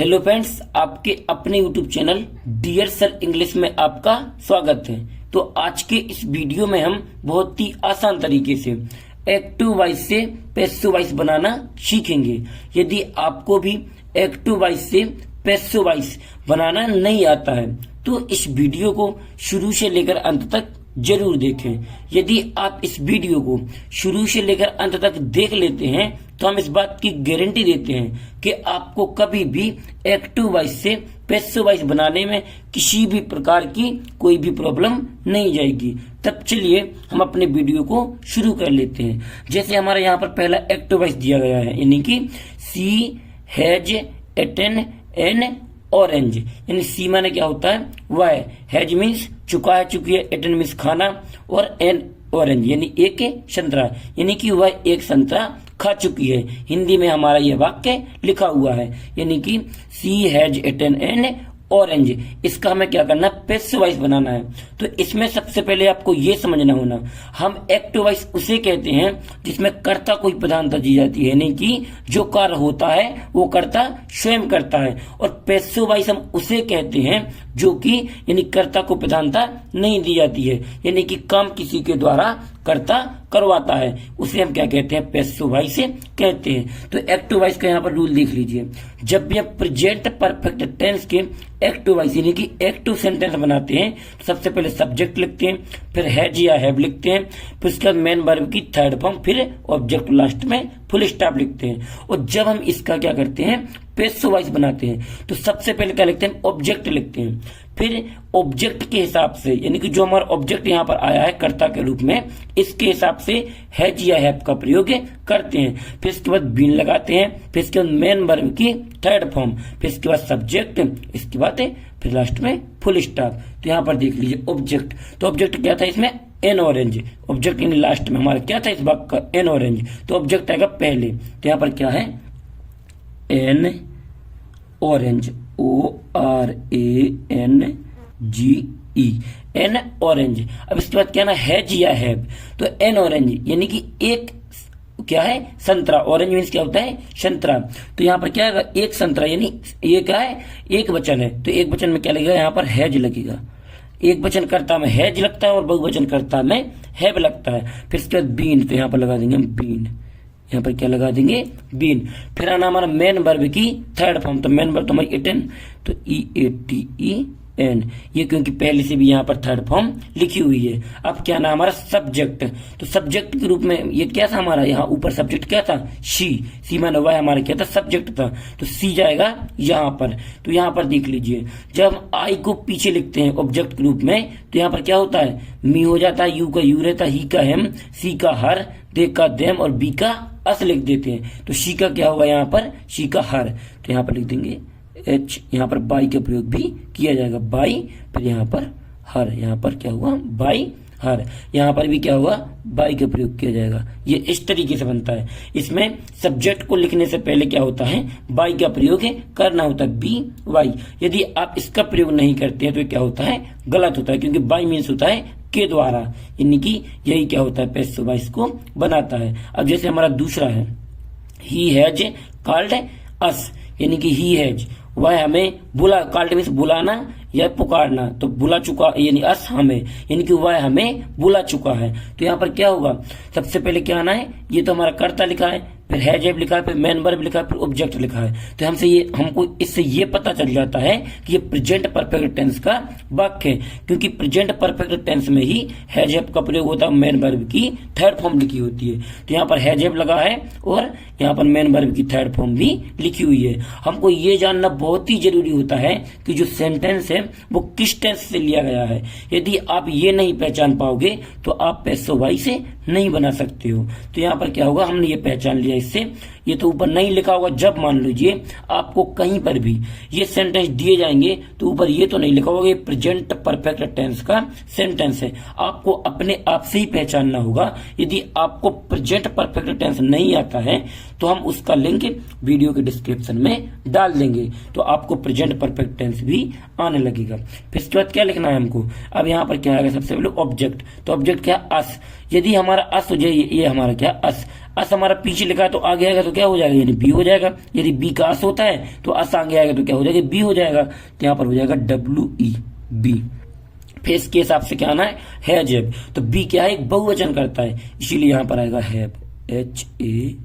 Hello friends, आपके अपने YouTube channel dear sir English में आपका स्वागत है। तो आज के इस वीडियो में हम बहुत ही आसान तरीके से एक्टिव वॉइस से पैसिव वॉइस बनाना सीखेंगे। यदि आपको भी एक्टिव वॉइस से पैसिव वॉइस बनाना नहीं आता है तो इस वीडियो को शुरू से लेकर अंत तक जरूर देखें। यदि आप इस वीडियो को शुरू से लेकर अंत तक देख लेते हैं तो हम इस बात की गारंटी देते हैं कि आपको कभी भी एक्टिव वॉइस से पैसिव वॉइस बनाने में किसी भी प्रकार की कोई भी प्रॉब्लम नहीं जाएगी। तब चलिए हम अपने वीडियो को शुरू कर लेते हैं। जैसे हमारा यहाँ पर पहला एक्टिव वॉइस दिया गया है, यानी कि सी हैज एटन एन ऑरेंज, यानी सी माने क्या होता है वह, हैज मीन्स चुका है चुकी है, एटन मीन्स खाना, और एन ऑरेंज यानी एक संतरा, यानी कि वह एक संतरा खा चुकी है। हिंदी में हमारा यह वाक्य लिखा हुआ है, यानी कि सी हैज एटन एन ऑरेंज। इसका हमें क्या करना है, पैसिव वॉइस बनाना है। तो इसमें सबसे पहले आपको ये समझना होना, हम एक्टिव वॉइस उसे कहते हैं जिसमें कर्ता को प्रधानता दी जाती है, यानी कि जो कार्य होता है वो कर्ता स्वयं करता है। और पैसिव वॉइस हम उसे कहते हैं जो कि यानी कर्ता को प्रधानता नहीं दी जाती है, यानी कि काम किसी के द्वारा कर्ता करवाता है, उसे हम क्या कहते हैं, पैसिव वॉइस कहते हैं। तो एक्टिव वॉइस का यहाँ पर रूल देख लीजिए। जब भी हम प्रेजेंट परफेक्ट टेंस के एक्टिव वॉइस यानी कि एक्टिव सेंटेंस बनाते हैं तो सबसे पहले सब्जेक्ट लिखते हैं, फिर हैज या हैव लिखते हैं, फिर उसके बाद मेन वर्ब की थर्ड फॉर्म, फिर ऑब्जेक्ट लास्ट में फुल स्टॉप लिखते हैं। और जब हम इसका क्या करते हैं, पैसिव वॉइस बनाते हैं तो सबसे पहले क्या लिखते हैं, ऑब्जेक्ट लिखते हैं। फिर ऑब्जेक्ट के हिसाब से यानी कि जो हमारा ऑब्जेक्ट यहाँ पर आया है कर्ता के रूप में, इसके हिसाब से हैज या हैव का प्रयोग करते हैं। फिर इसके बाद बीन लगाते हैं, फिर इसके बाद मेन वर्ब की थर्ड फॉर्म, फिर इसके बाद सब्जेक्ट, इसके बाद फिर लास्ट में फुल स्टॉप। तो यहाँ पर देख लीजिए ऑब्जेक्ट, तो ऑब्जेक्ट क्या था इसमें, N orange. Object in last में हमारा क्या था इस वाक्य का, एन ऑरेंज। तो ऑब्जेक्ट आएगा पहले, तो यहाँ पर क्या है, an orange, O R A N G E, an orange. अब इसके बाद क्या ना, हैज या हैव, तो एन ऑरेंज यानी कि एक क्या है, संतरा। ऑरेंज मीन्स क्या होता है, संतरा। तो यहाँ पर क्या है, एक संतरा, यानी ये क्या है, एक वचन है, तो एक वचन में क्या लगेगा, यहाँ पर हैज लगेगा। एक वचन कर्ता में हैज लगता है और बहुवचन कर्ता में हैव लगता है। फिर इसके बाद बीन, तो यहाँ पर लगा देंगे हम बीन, यहाँ पर क्या लगा देंगे, बीन। फिर आना हमारा मेन वर्ब की थर्ड फॉर्म, तो मेन वर्ब तो हमारी एटन, तो ई ए टी ई एन, ये क्योंकि पहले से भी यहाँ पर थर्ड फॉर्म लिखी हुई है। अब क्या ना हमारा सब्जेक्ट, तो सब्जेक्ट के रूप में ये क्या था हमारा, यहाँ ऊपर सब्जेक्ट क्या था, सी माने वह हमारा क्या था, सब्जेक्ट था, तो सी जाएगा यहाँ पर। तो यहाँ पर देख लीजिए, जब हम आई को पीछे लिखते हैं ऑब्जेक्ट के रूप में तो यहाँ पर क्या होता है, मी हो जाता है, यू का यू रहता है, ही का हेम, सी का हर, दे का देम और बी का अस लिख देते हैं। तो सी का क्या होगा यहाँ पर, सी का हर, तो यहाँ पर लिख देंगे एच, यहाँ पर बाई का प्रयोग भी किया जाएगा, बाई, फिर यहाँ पर हर, यहाँ पर क्या हुआ, बाई हर, यहाँ पर भी क्या हुआ, बाई का प्रयोग किया जाएगा। ये इस तरीके से बनता है। इसमें सब्जेक्ट को लिखने से पहले क्या होता है, बाई का प्रयोग करना होता है, बी वाई। यदि आप इसका प्रयोग नहीं करते हैं तो क्या होता है, गलत होता है, क्योंकि बाई मीन्स होता है के द्वारा, यानी कि यही क्या होता है, पैसिव वॉइस को बनाता है। अब जैसे हमारा दूसरा है, ही हैज कॉल्ड अस, यानी कि ही हैज, वह हमें बुला, कॉल्ड मीन्स बुलाना या पुकारना, तो बुला चुका यानी अस हमें, यानी कि वह हमें बुला चुका है। तो यहाँ पर क्या होगा, सबसे पहले क्या आना है, ये तो हमारा कर्ता लिखा है, फिर हैज हैव लिखा है, फिर मेन वर्ब लिखा है, फिर ऑब्जेक्ट लिखा है। तो हमको इससे ये पता चल जाता है कि ये प्रेजेंट परफेक्ट टेंस का वाक्य है, क्योंकि प्रेजेंट परफेक्ट टेंस में ही हैज हैव का प्रयोग होता है, मेन वर्ब की थर्ड फॉर्म लिखी होती है। तो यहाँ पर हैज हैव लगा है और यहाँ पर मेन वर्ब की थर्ड फॉर्म भी लिखी हुई है। हमको ये जानना बहुत ही जरूरी होता है कि जो सेंटेंस है वो किस टेंस से लिया गया है। यदि आप ये नहीं पहचान पाओगे तो आप पैसिव वॉइस से नहीं बना सकते हो। तो यहाँ पर क्या होगा, हमने ये पहचान लिया इससे, ये तो ऊपर नहीं लिखा होगा। जब मान लीजिए आपको कहीं पर भी ये सेंटेंस दिए जाएंगे तो ऊपर ये तो नहीं लिखा होगा ये प्रेजेंट परफेक्ट टेंस का सेंटेंस है, आपको अपने आप से ही पहचानना होगा। यदि आपको प्रेजेंट परफेक्ट टेंस नहीं आता है तो हम उसका लिंक वीडियो के डिस्क्रिप्शन में डाल देंगे, तो आपको प्रेजेंट परफेक्ट टेंस भी आने लगेगा। फिर इसके बाद क्या लिखना है हमको, अब यहाँ पर क्या आएगा, सबसे पहले ऑब्जेक्ट, तो ऑब्जेक्ट क्या, अस। यदि हमारा अस हो जाए, ये हमारा क्या, अस, अस हमारा पीछे लिखा है तो आगे आएगा तो क्या क्या हो जाएगा, यानी बी हो जाएगा। यदि बी का अस होता है तो अस आगे आएगा तो क्या हो जाएगा, बी हो जाएगा। तो यहाँ पर हो जाएगा WEB। फिर इसके हिसाब से क्या आना है, हैज हैव। तो बी क्या है, एक बहुवचन करता है, इसीलिए यहाँ पर आएगा हैव, HAVE।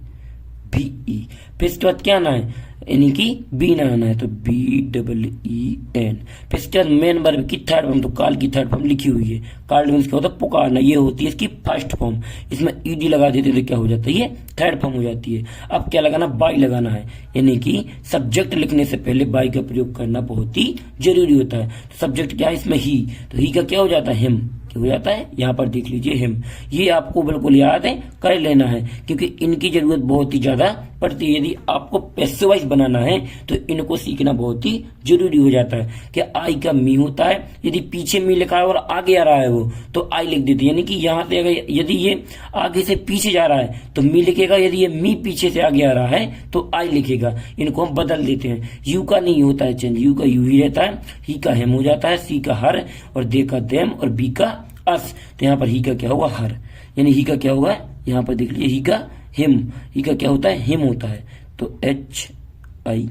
फिर इसके बाद क्या आना है, यानी कि बीन आना है, तो BEEN। फिर इसके बाद मेन वर्ब की थर्ड फॉर्म, तो कॉल की थर्ड फॉर्म लिखी हुई है। कॉल मीन्स क्या होता है, पुकारना, ये होती है इसकी फर्स्ट फॉर्म। इसमें ED लगा देते तो क्या हो जाता है, ये थर्ड फॉर्म हो जाती है। अब क्या लगाना, बाई लगाना है, यानी कि सब्जेक्ट लिखने से पहले बाई का प्रयोग करना बहुत ही जरूरी होता है। तो सब्जेक्ट क्या है इसमें, ही, तो ही का क्या हो जाता है, हिम हो जाता है। यहाँ पर देख लीजिए हिम, ये आपको बिल्कुल याद है, कर लेना है, क्योंकि इनकी जरूरत बहुत ही ज्यादा पड़ती है। यदि आपको पैसिव वॉइस बनाना है तो इनको सीखना बहुत ही जरूरी हो जाता है। कि आई का मी होता है, यदि पीछे मी लिखा है और आगे आ रहा है वो, तो आई लिख देते हैं, यानी कि यहाँ से अगर यदि ये आगे से पीछे जा रहा है तो मी लिखेगा, यदि ये मी पीछे से आगे आ रहा है तो आई लिखेगा। इनको हम बदल देते हैं। यू का नहीं होता है चेंज, यू का यू ही रहता है। ही का हेम हो जाता है, सी का हर, और दे का देम, और बी का अस। तो यहाँ पर ही का क्या होगा, हर, यानी ही का क्या होगा, यहाँ पर देख लीजिए ही का हिम, ही का क्या होता है, हिम होता है, तो HIM,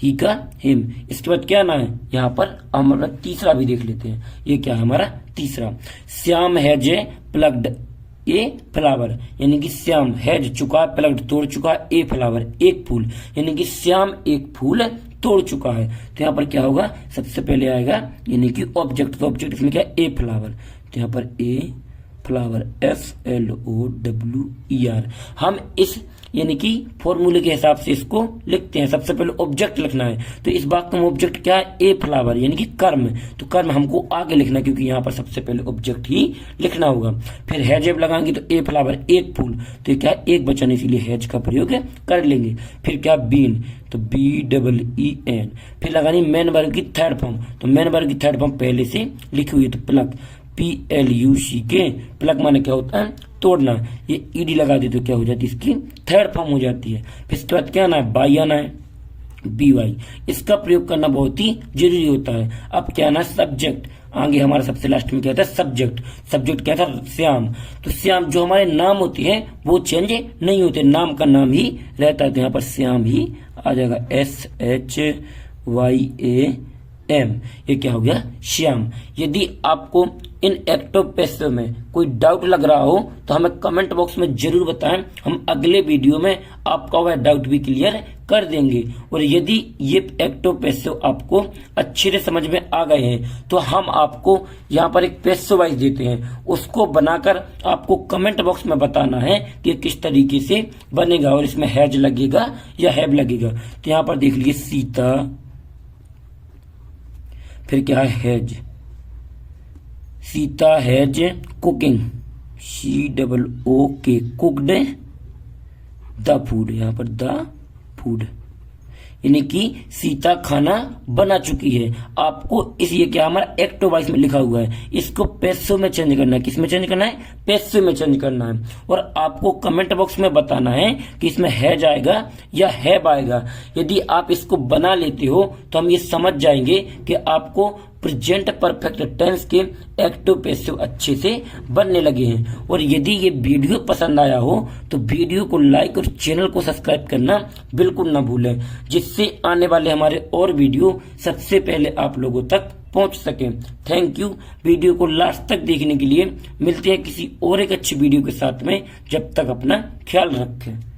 ही का हिम। इसके बाद क्या ना है, यहाँ पर हमारा तीसरा भी देख लेते हैं। ये क्या है हमारा तीसरा, Shyam has a plugged a flower, यानी कि श्याम हैज चुका, प्लग्ड तोड़ चुका, ए फ्लावर एक फूल, यानी कि श्याम एक फूल तोड़ चुका है। तो यहाँ पर क्या होगा, सबसे पहले आएगा यानी कि ऑब्जेक्ट, तो ऑब्जेक्ट इसमें क्या है, ए फ्लावर। तो यहाँ पर ए फ्लावर, FLOWER। हम इस यानी कि फॉर्मूले के हिसाब से इसको लिखते हैं। सबसे पहले ऑब्जेक्ट लिखना है, तो इस बात का ऑब्जेक्ट क्या है, ए फ्लावर, यानी कि कर्म। तो कर्म हमको आगे लिखना है, क्योंकि यहाँ पर सबसे पहले ऑब्जेक्ट ही लिखना होगा। फिर हैज जब लगाएंगे तो ए फ्लावर एक फूल, तो ये क्या है, एक वचन, इसीलिए हैज का प्रयोग कर लेंगे। फिर क्या, बीन, तो BEEN। फिर लगानी मेन वर्ग की थर्ड फॉर्म, तो मेन वर्ग की थर्ड फॉर्म पहले से लिखी हुई है, तो प्लग, PLUCK। प्लग माने क्या होता है, तोड़ना। ये ED लगा दे तो क्या हो जाती है, इसकी थर्ड फॉर्म हो जाती है। फिर इसके बाद क्या आना है, बाई आना है, BY। इसका प्रयोग करना बहुत ही जरूरी होता है। अब क्या आना है, सब्जेक्ट। आगे हमारा सबसे लास्ट में क्या था, सब्जेक्ट। सब्जेक्ट क्या था, श्याम। तो श्याम, जो हमारे नाम होते हैं वो चेंज नहीं होते, नाम का नाम ही रहता है। तो यहाँ पर श्याम ही आ जाएगा, SHYAM। ये क्या हो गया, श्याम। यदि आपको इन एक्टिव पैसिव में कोई डाउट लग रहा हो तो हमें कमेंट बॉक्स में जरूर बताएं, हम अगले वीडियो में आपका वह डाउट भी क्लियर कर देंगे। और यदि ये एक्टिव पैसिव आपको अच्छे से समझ में आ गए हैं तो हम आपको यहाँ पर एक पैसिव वाइज देते हैं, उसको बनाकर आपको कमेंट बॉक्स में बताना है कि किस तरीके से बनेगा और इसमें हैज लगेगा या हैव लगेगा। तो यहाँ पर देख लीजिए, सीता, फिर क्या है, has, Sita has cooking, COOK, cooked the food, यहाँ पर द फूड, यानी कि सीता खाना बना चुकी है। आपको इस, ये क्या हमारा एक्टिव वॉइस में लिखा हुआ है, इसको पैसिव में चेंज करना है। किस में चेंज करना है, पैसिव में चेंज करना है। और आपको कमेंट बॉक्स में बताना है कि इसमें हैज आएगा या हैव आएगा। यदि आप इसको बना लेते हो तो हम ये समझ जाएंगे कि आपको प्रेजेंट परफेक्ट टेंस के एक्टिव पैसिव अच्छे से बनने लगे हैं। और यदि ये वीडियो पसंद आया हो तो वीडियो को लाइक और चैनल को सब्सक्राइब करना बिल्कुल ना भूलें, जिससे आने वाले हमारे और वीडियो सबसे पहले आप लोगों तक पहुंच सके। थैंक यू वीडियो को लास्ट तक देखने के लिए। मिलते हैं किसी और एक अच्छी वीडियो के साथ में, जब तक अपना ख्याल रखें।